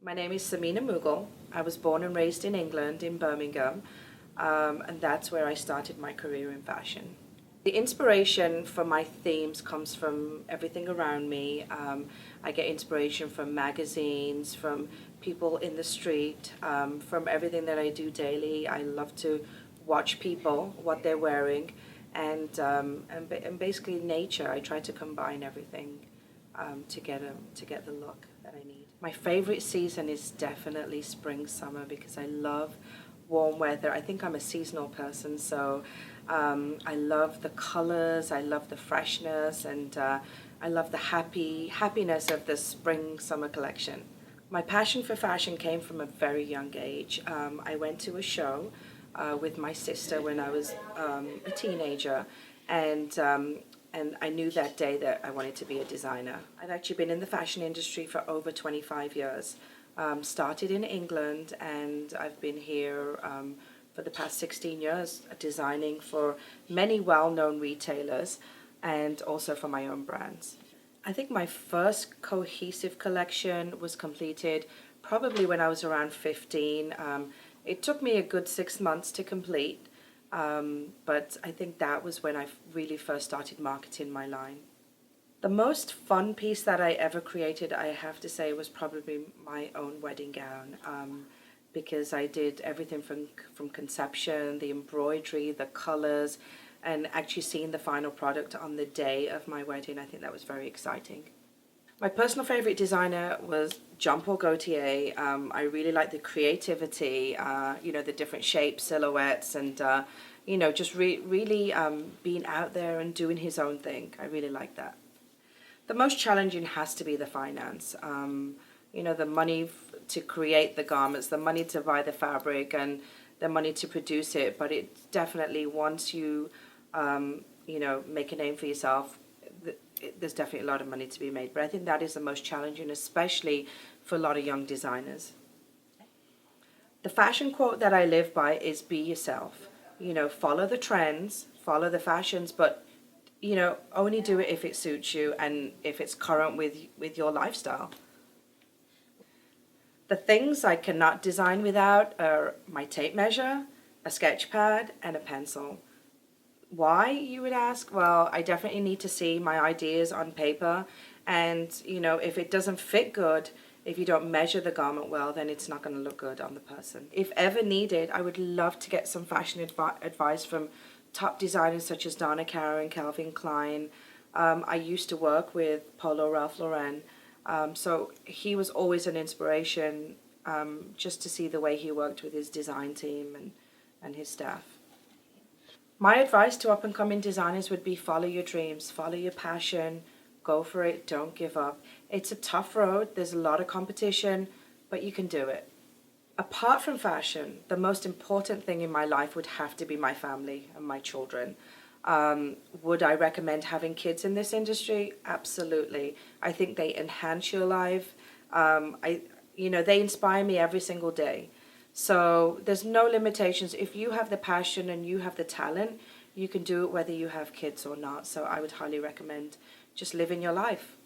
My name is SAMINA Mughal. I was born and raised in England, in Birmingham, and that's where I started my career in fashion. The inspiration for my themes comes from everything around me. I get inspiration from magazines, from people in the street, from everything that I do daily. I love to watch people, what they're wearing, and basically nature. I try to combine everything to get the look that I need. My favorite season is definitely spring, summer, because I love warm weather. I think I'm a seasonal person, so I love the colors, I love the freshness, and I love the happiness of the spring summer collection. My passion for fashion came from a very young age. I went to a show with my sister when I was a teenager, and and I knew that day that I wanted to be a designer. I've actually been in the fashion industry for over 25 years. Started in England, and I've been here for the past 16 years designing for many well-known retailers and also for my own brands. I think my first cohesive collection was completed probably when I was around 15. It took me a good 6 months to complete, but I think that was when I really first started marketing my line. The most fun piece that I ever created, I have to say, was probably my own wedding gown, because I did everything from conception, the embroidery, the colors, and actually seeing the final product on the day of my wedding. I think that was very exciting. My personal favorite designer was Jean Paul Gaultier. I really like the creativity, the different shapes, silhouettes, and just really being out there and doing his own thing. I really like that. The most challenging has to be the finance. The money to create the garments, the money to buy the fabric, and the money to produce it. But it definitely, once you, make a name for yourself, there's definitely a lot of money to be made. But I think that is the most challenging, especially for a lot of young designers. The fashion quote that I live by is be yourself. Follow the trends, follow the fashions, but only do it if it suits you and if it's current with your lifestyle. The things I cannot design without are my tape measure, a sketch pad, and a pencil. Why, you would ask? Well, I definitely need to see my ideas on paper, and if it doesn't fit good, if you don't measure the garment well, then it's not going to look good on the person. If ever needed, I would love to get some fashion advice from top designers such as Donna Karan, Calvin Klein. I used to work with Polo Ralph Lauren, so he was always an inspiration, just to see the way he worked with his design team and his staff. My advice to up-and-coming designers would be follow your dreams, follow your passion, go for it, don't give up. It's a tough road, there's a lot of competition, but you can do it. Apart from fashion, the most important thing in my life would have to be my family and my children. Would I recommend having kids in this industry? Absolutely. I think they enhance your life. They inspire me every single day. So there's no limitations. If you have the passion and you have the talent, you can do it whether you have kids or not. So I would highly recommend just living your life.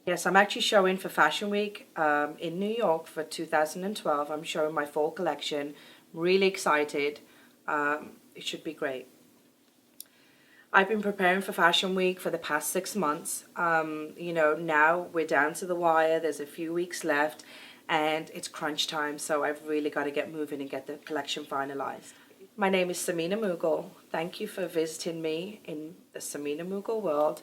Yes, I'm actually showing for Fashion Week in New York for 2012. I'm showing my fall collection. Really excited. It should be great. I've been preparing for Fashion Week for the past 6 months. Now we're down to the wire. There's a few weeks left, and it's crunch time, so I've really got to get moving and get the collection finalized. My name is SAMINA Mughal. Thank you for visiting me in the SAMINA Mughal world.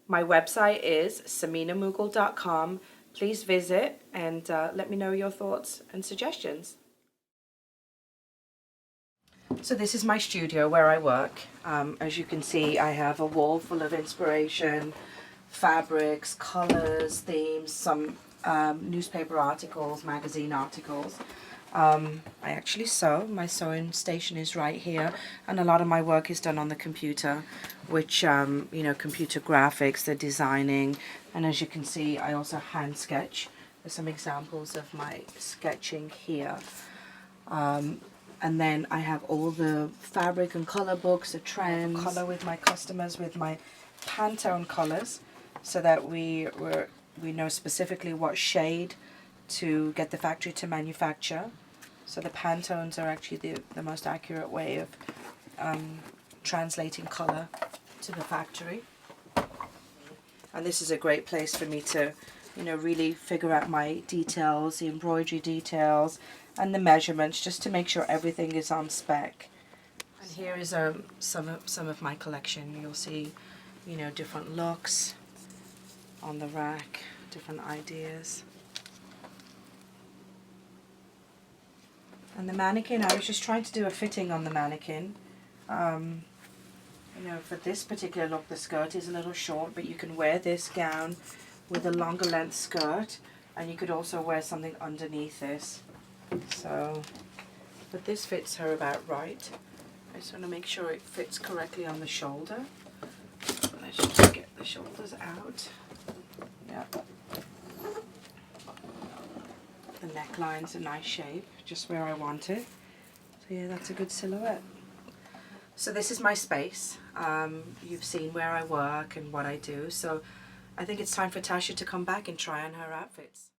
My website is saminamughal.com. Please visit and let me know your thoughts and suggestions. So this is my studio where I work. As you can see, I have a wall full of inspiration, fabrics, colors, themes, some newspaper articles, magazine articles. I actually sew. My sewing station is right here, and a lot of my work is done on the computer, which, computer graphics, the designing, and as you can see, I also hand sketch. There's some examples of my sketching here. And then I have all the fabric and color books, the trends, color with my customers with my Pantone colors, so that we know specifically what shade to get the factory to manufacture. So the Pantones are actually the most accurate way of translating colour to the factory. And this is a great place for me to, you know, really figure out my details, the embroidery details and the measurements, just to make sure everything is on spec. And here is some of my collection. You'll see, you know, different looks on the rack, different ideas. And the mannequin, I was just trying to do a fitting on the mannequin. You know, for this particular look, the skirt is a little short, but you can wear this gown with a longer length skirt, and you could also wear something underneath this. So, but this fits her about right. I just want to make sure it fits correctly on the shoulder. Let's just get the shoulders out. Yeah. The neckline's a nice shape, just where I want it. So yeah, that's a good silhouette. So this is my space. You've seen where I work and what I do. So I think it's time for Tasha to come back and try on her outfits.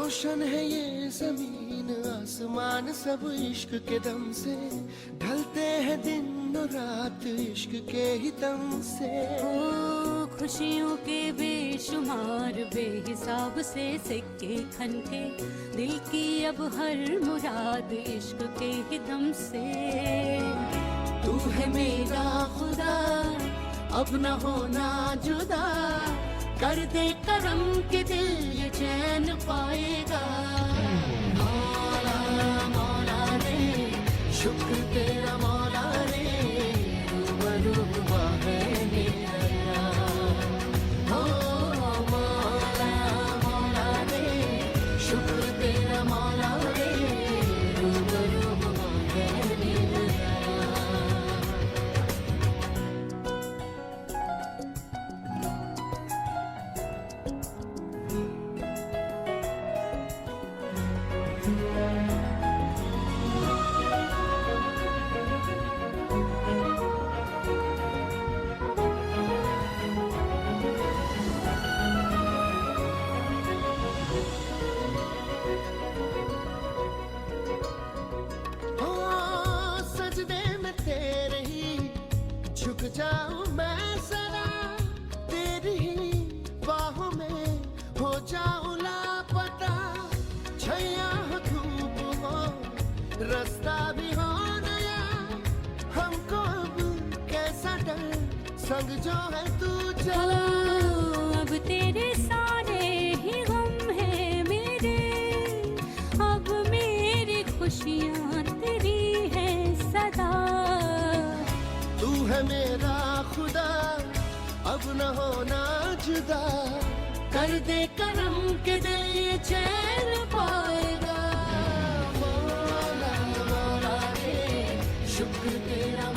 रोशन है ये जमीन आसमान सब इश्क के दम से ढलते हैं दिन और रात इश्क के ही दम से ओ खुशियों के बेशुमार बेहिसाब से सिक्के खनके दिल की अब हर मुराद इश्क के ही दम से तू है मेरा खुदा अब न होना जुदा कर दे करम के दिल ये चैन पाएगा शुक्र तेरा मौला रे, रूबरू हुआ है मेरा यार। हो मौला मौला रे, शुक्र तेरा मौला रे, रूबरू हुआ है मेरा यार। ओ सजदे में तेरे ही झुक जाऊं मैं सदा, तेरी ही बाहों में हो जाऊं लापता। छैया हो धूप हो रास्ता भी हो नया, हमको अब कैसा डर, संग जो है तू चला। अब तेरे सारे ही गम है मेरे, अब मेरी खुशियाँ तेरी है सदा। तू है मेरा खुदा, अब न होना जुदा, कर दे करम के दिल ये चैन पाएगा। मौला मौला रे, शुक्र तेरा